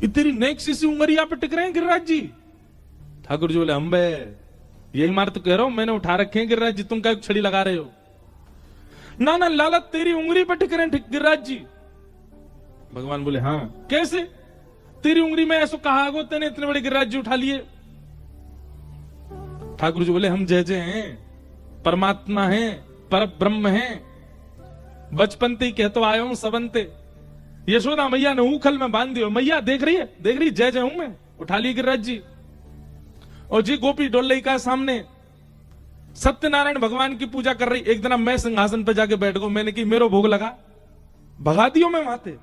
तेरी नेक सी उंगली पे टिक रहे हैं गिरिराज जी। ठाकुर जी बोले, अम्बे यही मार तो कह रहा हूं, मैंने उठा रखे हैं गिरिराज जी, तुम क्या छड़ी लगा रहे हो? ना ना लाला तेरी उंगली पर टिक रहे हैं गिरिराज जी। भगवान बोले, हाँ कैसे? तेरी उंगली में ऐसा कहा गो, तेने इतने बड़े गिरिराज जी उठा लिए। ठाकुर जी बोले, हम जय जय हैं, परमात्मा हैं, पर ब्रह्म हैं, बचपन ते कहतो आया हूं सबनते। यशोदा मैया ने उखल में बांध दियो, मैया देख रही है, देख रही जय जय हूं मैं, उठा लिए गिरिराज जी। और जी गोपी डोलई का सामने सत्यनारायण भगवान की पूजा कर रही। एक दिन मैं सिंहासन पे जाके बैठ गो, मैंने की मेरो भोग लगा, भगा दियो मैं वहां ते।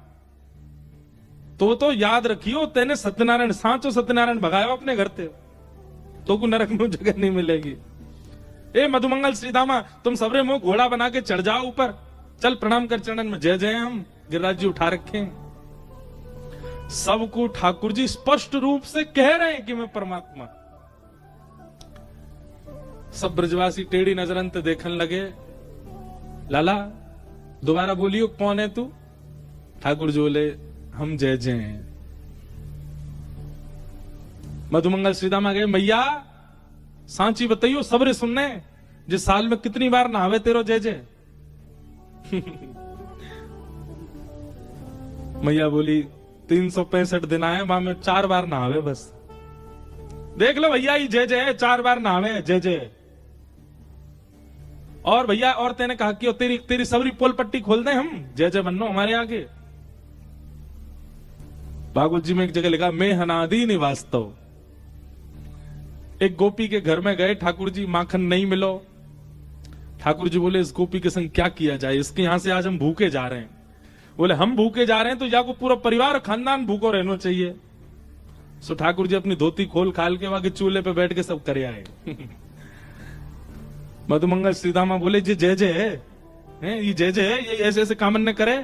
तो याद रखियो, तेने सत्यनारायण सांचो सत्यनारायण भगायो अपने घर ते, तो को नरक में जगह नहीं मिलेगी। ए मधुमंगल श्रीदामा, तुम सबरे मुंह घोड़ा बना के चढ़ जाओ ऊपर, चल प्रणाम कर चरणन में, जय जय हम गिरिराज जी उठा रखे हैं। सबको ठाकुर जी स्पष्ट रूप से कह रहे हैं कि मैं परमात्मा। सब ब्रजवासी टेढ़ी नजरन ते देखने लगे। लाला दोबारा बोलियो, कौन है तू? ठाकुर जी बोले, हम जय जय हैं। मधुमंगल श्रीदामा गए, मैया सांची बताइयो, सबरे सुनने जिस साल में कितनी बार नहावे तेरो जय जय? मैया बोली, 365 दिन आए, वहां में 4 बार नहावे बस। देख लो भैया, ये जय जय 4 बार नहावे जय जय। और भैया और तेने कहा कि तेरी सबरी पोल पट्टी खोल दे, हम जय जय बनो हमारे आगे। भागवत जी में एक जगह लिखा, मैं हनादि निवास्तव। एक गोपी के घर में गए ठाकुर जी, माखन नहीं मिलो। ठाकुर जी बोले, इस गोपी के संग क्या किया जाए, इसके यहां से आज हम भूखे जा रहे हैं। बोले, हम भूखे जा रहे हैं तो या को पूरा परिवार खानदान भूखो रहना चाहिए। सो ठाकुर जी अपनी धोती खोल खाल के वहां के चूल्हे पे बैठ के सब करे आए। मधुमंगल श्रीदामा बोले, जी जय जय है, ये जय जय है, ये ऐसे ऐसे कामन न करे।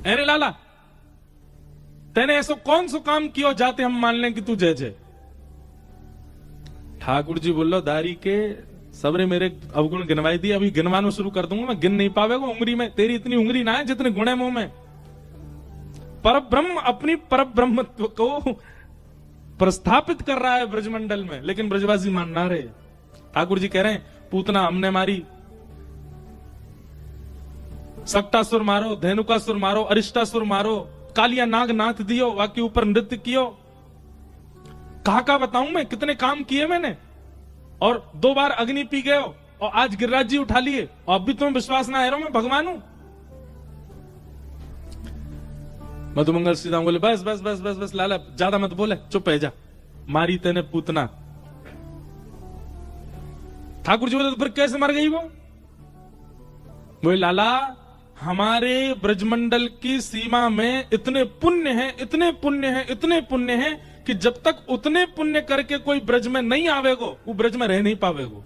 अरे लाला, तेने ऐसा कौन सा काम किया जाते हम मान लें कि तू जय जय? ठाकुर जी बोलो, दारी के सबरे मेरे अवगुण गिनवाई दिए, अभी गिनवाना शुरू कर दूंगा मैं, गिन नहीं पावेगा उंगली में, तेरी इतनी उंगली ना है जितने गुण है मुंह में। परब्रह्म अपनी परब्रह्मत्व को प्रस्थापित कर रहा है ब्रजमंडल में, लेकिन ब्रजवासी मान ना रहे। ठाकुर जी कह रहे हैं पूतना हमने मारी, सक्टासुर मारो, धेनुकासुर मारो, अरिष्टासुर मारो, कालिया नाग नाथ दियो, वाके ऊपर नृत्य कियो। कहा बताऊं मैं कितने काम किए मैंने, और 2 बार अग्नि पी गए हो, और आज गिरिराज जी उठा लिए, और अब भी तुम्हें विश्वास ना आ रहा मैं भगवान हूं। मधुमंगल श्रीराम बोले बस बस बस बस बस लाला ज्यादा मत बोले, चुप है जा, मारी तेने पूतना। ठाकुर जी बोले तो फिर कैसे मर गई वो? बोले लाला हमारे ब्रजमंडल की सीमा में इतने पुण्य हैं, इतने पुण्य हैं, इतने पुण्य हैं कि जब तक उतने पुण्य करके कोई ब्रज में नहीं आवेगो, वो ब्रज में रह नहीं पावेगो।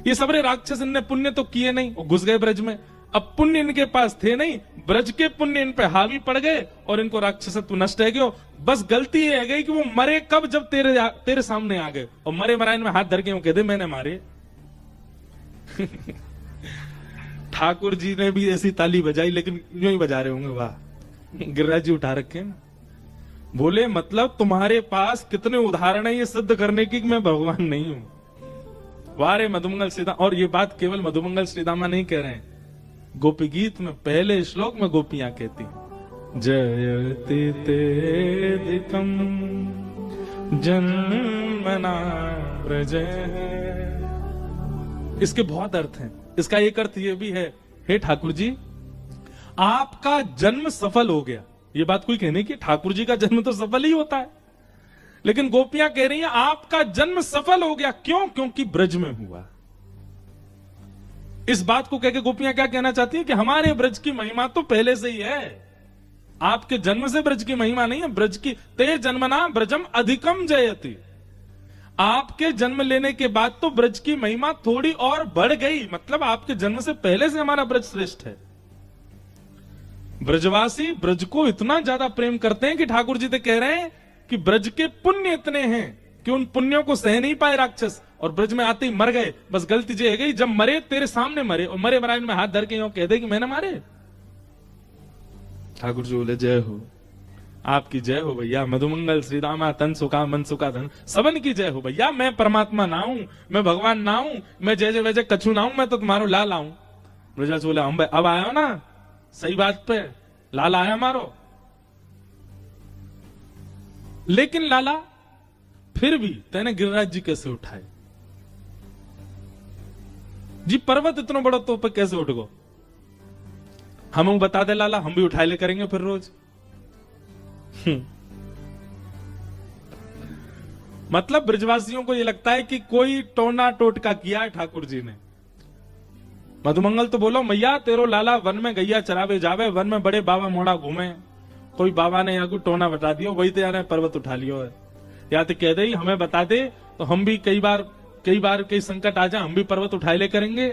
ये सबरे राक्षस इनने पुण्य तो किए नहीं, वो घुस गए ब्रज में। अब पुण्य इनके पास थे नहीं, ब्रज के पुण्य इन पे हावी पड़ गए और इनको राक्षसत्व नष्ट है गयो। बस गलती ये है गई कि वो मरे कब, जब तेरे सामने आ गए, और मरे मरायन में हाथ धर के वो कहते मैंने मारे। ठाकुर जी ने भी ऐसी ताली बजाई, लेकिन यूं ही बजा रहे होंगे, वाह गिरिराज जी उठा रखे हैं। बोले मतलब तुम्हारे पास कितने उदाहरण है ये सिद्ध करने की कि मैं भगवान नहीं हूं। वारे मधुमंगल श्रीदामा, और ये बात केवल मधुमंगल श्रीदामा नहीं कह रहे हैं, गोपी गीत में पहले श्लोक में गोपियां कहती हैं जयति तेदिकं जन्मना व्रज। इसके बहुत अर्थ हैं। इसका एक अर्थ ये भी है, हे ठाकुर जी आपका जन्म सफल हो गया। ये बात कोई कहने की, ठाकुर जी का जन्म तो सफल ही होता है, लेकिन गोपियां कह रही हैं आपका जन्म सफल हो गया। क्यों? क्योंकि ब्रज में हुआ। इस बात को कहकर गोपियां क्या कहना चाहती हैं कि हमारे ब्रज की महिमा तो पहले से ही है, आपके जन्म से ब्रज की महिमा नहीं है। ब्रज की ते जन्मना ब्रजम अधिकम जयति, आपके जन्म लेने के बाद तो ब्रज की महिमा थोड़ी और बढ़ गई, मतलब आपके जन्म से पहले से हमारा ब्रज श्रेष्ठ है। ब्रजवासी ब्रज को इतना ज्यादा प्रेम करते हैं कि ठाकुर जी तो कह रहे हैं कि ब्रज के पुण्य इतने हैं कि उन पुण्यों को सह नहीं पाए राक्षस, और ब्रज में आते ही मर गए। बस गलती ये है गई, जब मरे तेरे सामने मरे, और मरे मरायन में हाथ धर के यूं कह दे कि मैंने मारे। ठाकुर जी बोले जय हो, आपकी जय हो भैया। मधुमंगल श्रीदामा तन सुखा मन सुखा धन, सबन की जय हो भैया। मैं परमात्मा ना हूं, मैं भगवान ना हूं, मैं जय जय वैसे कछु ना हूं, मैं तो तुम्हारो लाल आऊं। ब्रजा बोले हम अब आयो ना सही बात पे, लाल आया मारो। लेकिन लाला फिर भी तेने गिरिराज जी कैसे उठाए जी? पर्वत इतना बड़ा तो पे कैसे उठ गो? हम बता दे लाला, हम भी उठाए ले करेंगे फिर रोज। मतलब ब्रजवासियों को यह लगता है कि कोई टोना टोटका किया है ठाकुर जी ने। मधुमंगल तो बोलो मैया तेरो लाला वन में गैया चरावे जावे, वन में बड़े बाबा मोड़ा घूमे, कोई बाबा ने यहाँ को टोना बता दियो, वही तो यार पर्वत उठा लियो है। या तो कह दे हमें बता दे, तो हम भी कई बार कई संकट आ जाए हम भी पर्वत उठाए ले करेंगे।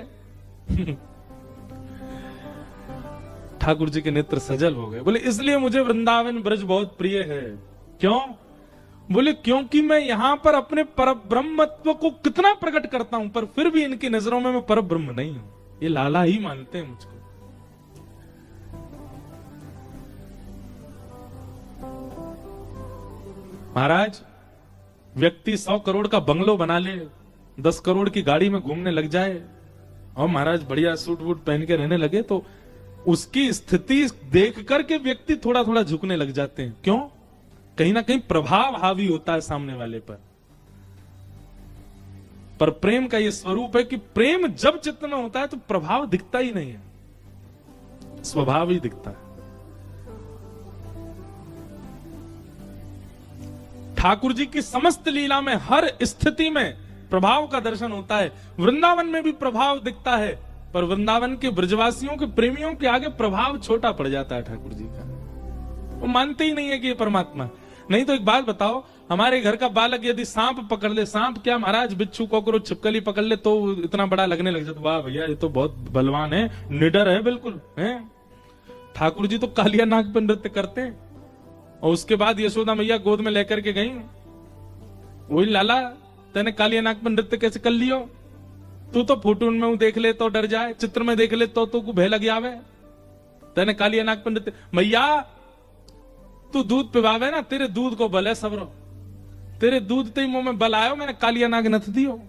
ठाकुर जी के नेत्र सजल हो गए। बोले इसलिए मुझे वृंदावन ब्रज बहुत प्रिय है। क्यों? बोले क्योंकि मैं यहां पर अपने परब्रह्मत्व को कितना प्रकट करता हूं, पर फिर भी इनकी नजरों में मैं परब्रह्म नहीं हूं। ये लाला ही मानते हैं मुझको। महाराज व्यक्ति 100 करोड़ का बंगलो बना ले, 10 करोड़ की गाड़ी में घूमने लग जाए, और महाराज बढ़िया सूट वूट पहन के रहने लगे, तो उसकी स्थिति देख करके व्यक्ति थोड़ा थोड़ा झुकने लग जाते हैं। क्यों? कहीं ना कहीं प्रभाव हावी होता है सामने वाले पर प्रेम का ये स्वरूप है कि प्रेम जब चित्त में होता है तो प्रभाव दिखता ही नहीं है, स्वभाव ही दिखता है। ठाकुर जी की समस्त लीला में हर स्थिति में प्रभाव का दर्शन होता है। वृंदावन में भी प्रभाव दिखता है, पर वृंदावन के ब्रजवासियों के प्रेमियों के आगे प्रभाव छोटा पड़ जाता है ठाकुर जी का। वो मानते ही नहीं है कि ये परमात्मा। नहीं तो एक बात बताओ, हमारे घर का बालक यदि सांप पकड़ ले, सांप क्या महाराज बिच्छू कॉकरोच छिपकली पकड़ ले तो इतना बड़ा लगने लग जाता, वाह भैया ये तो बहुत बलवान है, निडर है बिल्कुल है। ठाकुर जी तो कालिया नाग पर नृत्य करते हैं, और उसके बाद यशोदा मैया गोद में लेकर के गई, वही लाला तेने कालिया नाग पर नृत्य कैसे कर लियो? तू तो फोटो में देख ले तो डर जाए, चित्र में देख ले तो तू को भय लग जावे, तेने कालिया नाग पर नृत्य। मैया तू दूध पिवावे ना, तेरे दूध को बल है सबरो, तेरे दूध ते ही मुंह में बल आयो, मैंने कालिया नाग नथ दियो।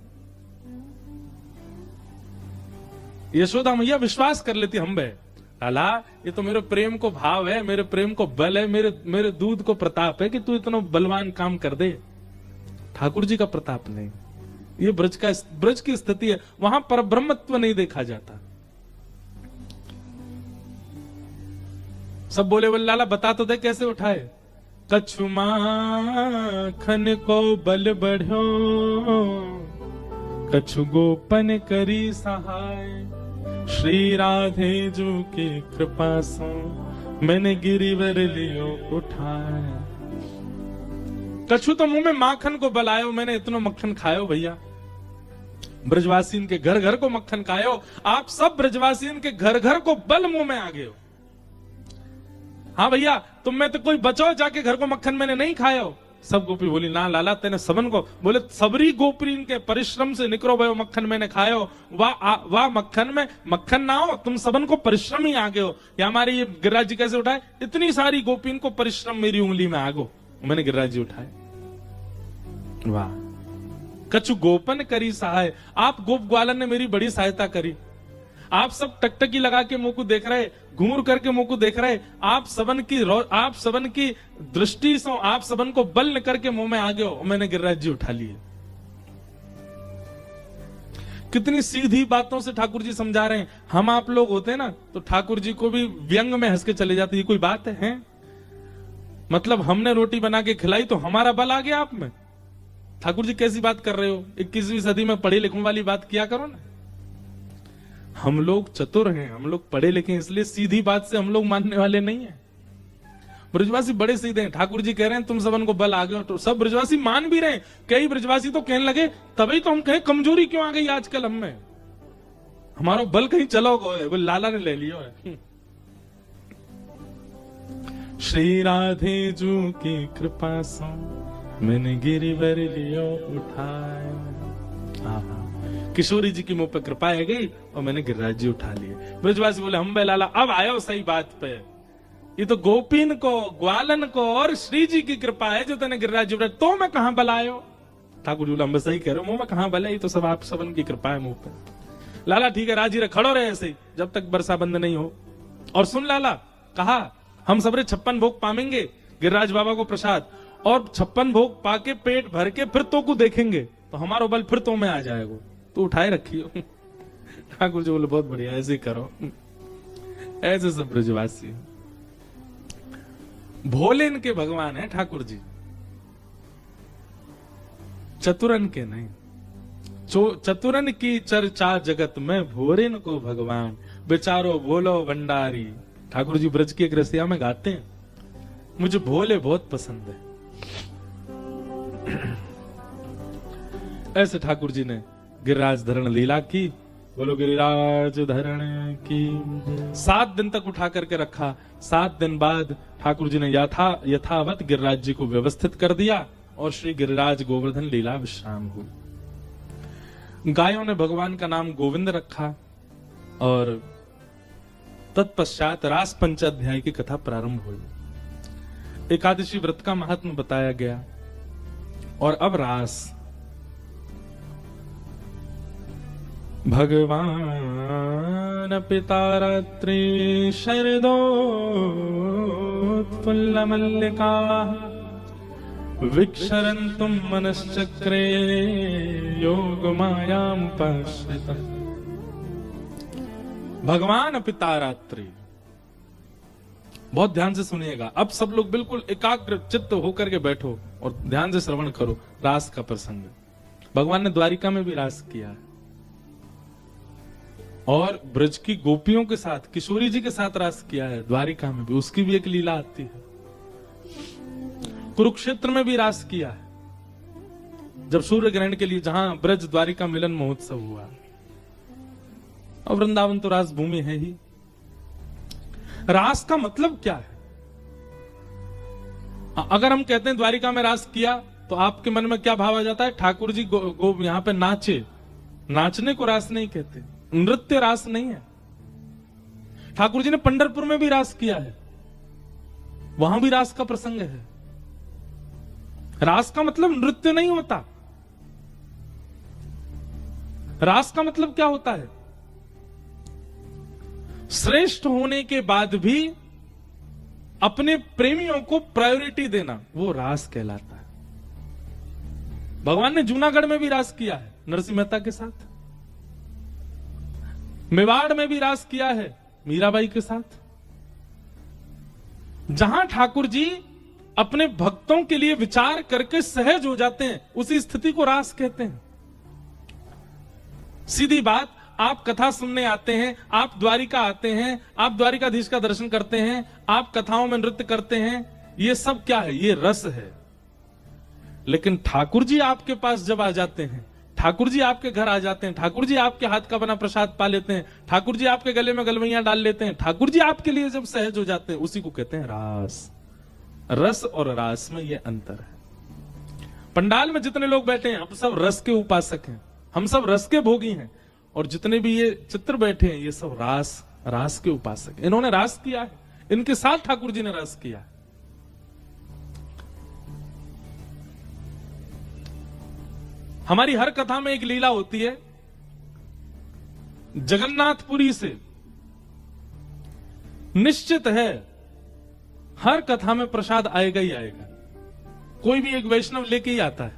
यशोदा मैया विश्वास कर लेती हम बे, लाला ये तो मेरे प्रेम को भाव है, मेरे प्रेम को बल है, मेरे दूध को प्रताप है कि तू इतना बलवान काम कर दे। ठाकुर जी का प्रताप नहीं, ये ब्रज की स्थिति है, वहां पर ब्रह्मत्व नहीं देखा जाता। सब बोले लाला बता तो दे कैसे उठाए। कछु माखन को बल बढ़ो, कछु गोपन करी सहाय, श्री राधे जो की कृपा सो मैंने गिरिवर लियो उठाए। कछु तो मुंह में माखन को बल आयो, मैंने इतना मक्खन खायो भैया, ब्रजवासीन के घर घर को मक्खन खायो, आप सब ब्रजवासीन के घर घर को बल मुंह में आ गए हो। हाँ भैया तुम में तो कोई बचाओ जाके घर को मक्खन मैंने नहीं खायो। सब गोपी बोली ना लाला तेने सबन को, बोले सबरी गोपी के परिश्रम से निकरो भयो मक्खन मैंने खायो। वाह मक्खन में मक्खन ना हो, तुम सबन को परिश्रम ही आगे हो। या हमारे ये गिरिराज जी कैसे उठाए, इतनी सारी गोपीन को परिश्रम मेरी उंगली में आगो, मैंने गिरिराज जी उठाए। वाह कछु गोपन करी सहाय, आप गोप ग्वालन ने मेरी बड़ी सहायता करी। आप सब टकटकी लगा के मुंह को देख रहे, घूर करके मुंह को देख रहे, आप सबन की दृष्टि से आप सबन को बल न करके मुंह में आ गए हो, मैंने गिरिराज जी उठा लिए। कितनी सीधी बातों से ठाकुर जी समझा रहे हैं। हम आप लोग होते हैं ना तो ठाकुर जी को भी व्यंग में हंस के चले जाते, ये कोई बात है? मतलब हमने रोटी बना के खिलाई तो हमारा बल आ गया आप में? ठाकुर जी कैसी बात कर रहे हो, 21वीं सदी में पढ़े लिखों वाली बात किया करो ना। हम लोग चतुर हैं, हम लोग पढ़े लिखे, इसलिए सीधी बात से हम लोग मानने वाले नहीं है। ब्रजवासी बड़े सीधे हैं। ठाकुर जी कह रहे हैं तुम सबन को बल आ गए, तो सब ब्रजवासी मान भी रहे हैं। कई ब्रजवासी तो कहने लगे तभी तो हम कहें कमजोरी क्यों आ गई आजकल हम में, हमारा बल कहीं चलो गो, लाला ने ले लियो है। श्री राधे जू की कृपा से मैंने गिरिवर लियो उठाए। किशोरी जी की मुंह पे कृपा है गई और मैंने गिरिराज जी उठा लिए। ब्रजवासी बोले हम बे लाला अब आयो सही बात पे, ये तो गोपीन को ग्वालन को और श्री जी की कृपा है जो तेने गिरिराज जी उठाया, तो मैं कहां बल आयो। ठाकुर जी बोला हम सही कह रहे हो, मुंह में कहां बल है, ये तो सब आप सबन की कृपा है मुंह पे। लाला ठीक है राजी रहे, खड़ो रहे ऐसे जब तक बरसा बंद नहीं हो। और सुन लाला कहा हम सबरे 56 भोग पामेंगे गिरिराज बाबा को प्रसाद, और 56 भोग पाके पेट भर के फिर तो को देखेंगे तो हमारा बल फिर तो में आ जाएगा, तो उठाए रखियो। ठाकुर जी बोले बहुत बढ़िया ऐसे करो। ऐसे सब ब्रजवासी भोले के भगवान है ठाकुर जी, चतुरन के नहीं। चतुरन की चर्चा जगत में भोरेन को भगवान, बेचारो भोलो भंडारी। ठाकुर जी ब्रज की एक रसिया में गाते हैं, मुझे भोले बहुत पसंद है। ऐसे ठाकुर जी ने गिरिराज धरण लीला की, बोलो गिरिराज धरण की। 7 दिन तक उठा करके रखा। 7 दिन बाद ठाकुर जी ने यथावत गिरिराज जी को व्यवस्थित कर दिया और श्री गिरिराज गोवर्धन लीला विश्राम हुई। गायों ने भगवान का नाम गोविंद रखा और तत्पश्चात रास पंचाध्याय की कथा प्रारंभ हुई। एकादशी व्रत का महात्म बताया गया और अब रास। भगवान पिता रात्रि शरदोत्फुल्ल मल्लिका विक्षरन्तुम मनश्चक्रे योग मायामुपाश्रिता। भगवान पिता रात्रि, बहुत ध्यान से सुनिएगा। अब सब लोग बिल्कुल एकाग्र चित्त होकर के बैठो और ध्यान से श्रवण करो। रास का प्रसंग भगवान ने द्वारिका में भी रास किया है और ब्रज की गोपियों के साथ, किशोरी जी के साथ रास किया है द्वारिका में भी, उसकी भी एक लीला आती है। कुरुक्षेत्र में भी रास किया है जब सूर्य ग्रहण के लिए, जहां ब्रज द्वारिका मिलन महोत्सव हुआ। और वृंदावन तो रास भूमि है ही। रास का मतलब क्या है? अगर हम कहते हैं द्वारिका में रास किया तो आपके मन में क्या भाव आ जाता है? ठाकुर जी यहाँ पे नाचे। नाचने को रास नहीं कहते, नृत्य रास नहीं है। ठाकुर जी ने पंढरपुर में भी रास किया है। वहां भी रास का प्रसंग है। रास का मतलब नृत्य नहीं होता। रास का मतलब क्या होता है? श्रेष्ठ होने के बाद भी अपने प्रेमियों को प्रायोरिटी देना, वो रास कहलाता है। भगवान ने जूनागढ़ में भी रास किया है नरसिंह मेहता के साथ, मेवाड़ में भी रास किया है मीराबाई के साथ। जहां ठाकुर जी अपने भक्तों के लिए विचार करके सहज हो जाते हैं, उसी स्थिति को रास कहते हैं। सीधी बात, आप कथा सुनने आते हैं, आप द्वारिका आते हैं, आप द्वारिकाधीश का दर्शन करते हैं, आप कथाओं में नृत्य करते हैं, ये सब क्या है? ये रस है। लेकिन ठाकुर जी आपके पास जब आ जाते हैं, ठाकुर जी आपके घर आ जाते हैं, ठाकुर जी आपके हाथ का बना प्रसाद पा लेते हैं, ठाकुर जी आपके गले में गलवैया डाल लेते हैं, ठाकुर जी आपके लिए जब सहज हो जाते हैं, उसी को कहते हैं रास। रस और रास में ये अंतर है। पंडाल में जितने लोग बैठे हैं, हम सब रस के उपासक हैं, हम सब रस के भोगी हैं, और जितने भी ये चित्र बैठे हैं, ये सब रास के उपासक। इन्होंने रास किया है, इनके साथ ठाकुर जी ने रास किया है। हमारी हर कथा में एक लीला होती है। जगन्नाथपुरी से निश्चित है हर कथा में प्रसाद आएगा ही आएगा। कोई भी एक वैष्णव लेके ही आता है,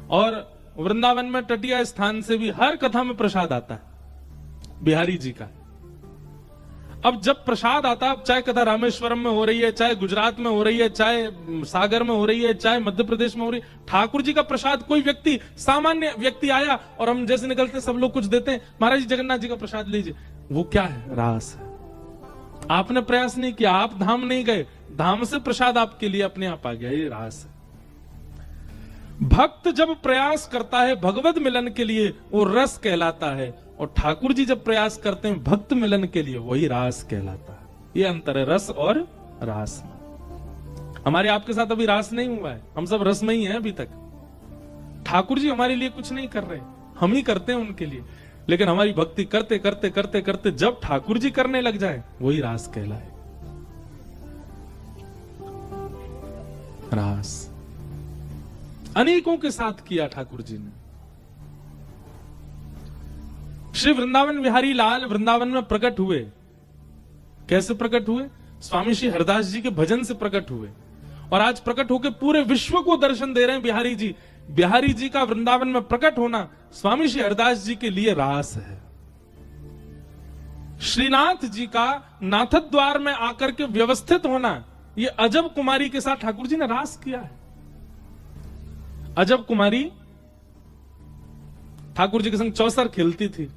और वृंदावन में तटीय स्थान से भी हर कथा में प्रसाद आता है बिहारी जी का। अब जब प्रसाद आता है, चाहे कथा रामेश्वरम में हो रही है, चाहे गुजरात में हो रही है, चाहे सागर में हो रही है, चाहे मध्य प्रदेश में हो रही है, ठाकुर जी का प्रसाद कोई व्यक्ति, सामान्य व्यक्ति आया और हम जैसे निकलते सब लोग कुछ देते हैं, महाराज जी जगन्नाथ जी का प्रसाद लीजिए, वो क्या है? रास है। आपने प्रयास नहीं किया, आप धाम नहीं गए, धाम से प्रसाद आपके लिए अपने आप आ गया, ये रास है। भक्त जब प्रयास करता है भगवत मिलन के लिए, वो रस कहलाता है, और ठाकुर जी जब प्रयास करते हैं भक्त मिलन के लिए, वही रास कहलाता है। ये अंतर है रस और रास में। हमारे आपके साथ अभी रास नहीं हुआ है, हम सब रस में ही हैं अभी तक। ठाकुर जी हमारे लिए कुछ नहीं कर रहे, हम ही करते हैं उनके लिए। लेकिन हमारी भक्ति करते करते करते करते जब ठाकुर जी करने लग जाए, वही रास कहलाए। रास अनेकों के साथ किया ठाकुर जी ने। श्री वृंदावन बिहारी लाल वृंदावन में प्रकट हुए। कैसे प्रकट हुए? स्वामी श्री हरदास जी के भजन से प्रकट हुए, और आज प्रकट होकर पूरे विश्व को दर्शन दे रहे हैं बिहारी जी। बिहारी जी का वृंदावन में प्रकट होना स्वामी श्री हरदास जी के लिए रास है। श्रीनाथ जी का नाथद्वार में आकर के व्यवस्थित होना, ये अजब कुमारी के साथ ठाकुर जी ने रास किया है। अजब कुमारी ठाकुर जी के संग चौसर खेलती थी।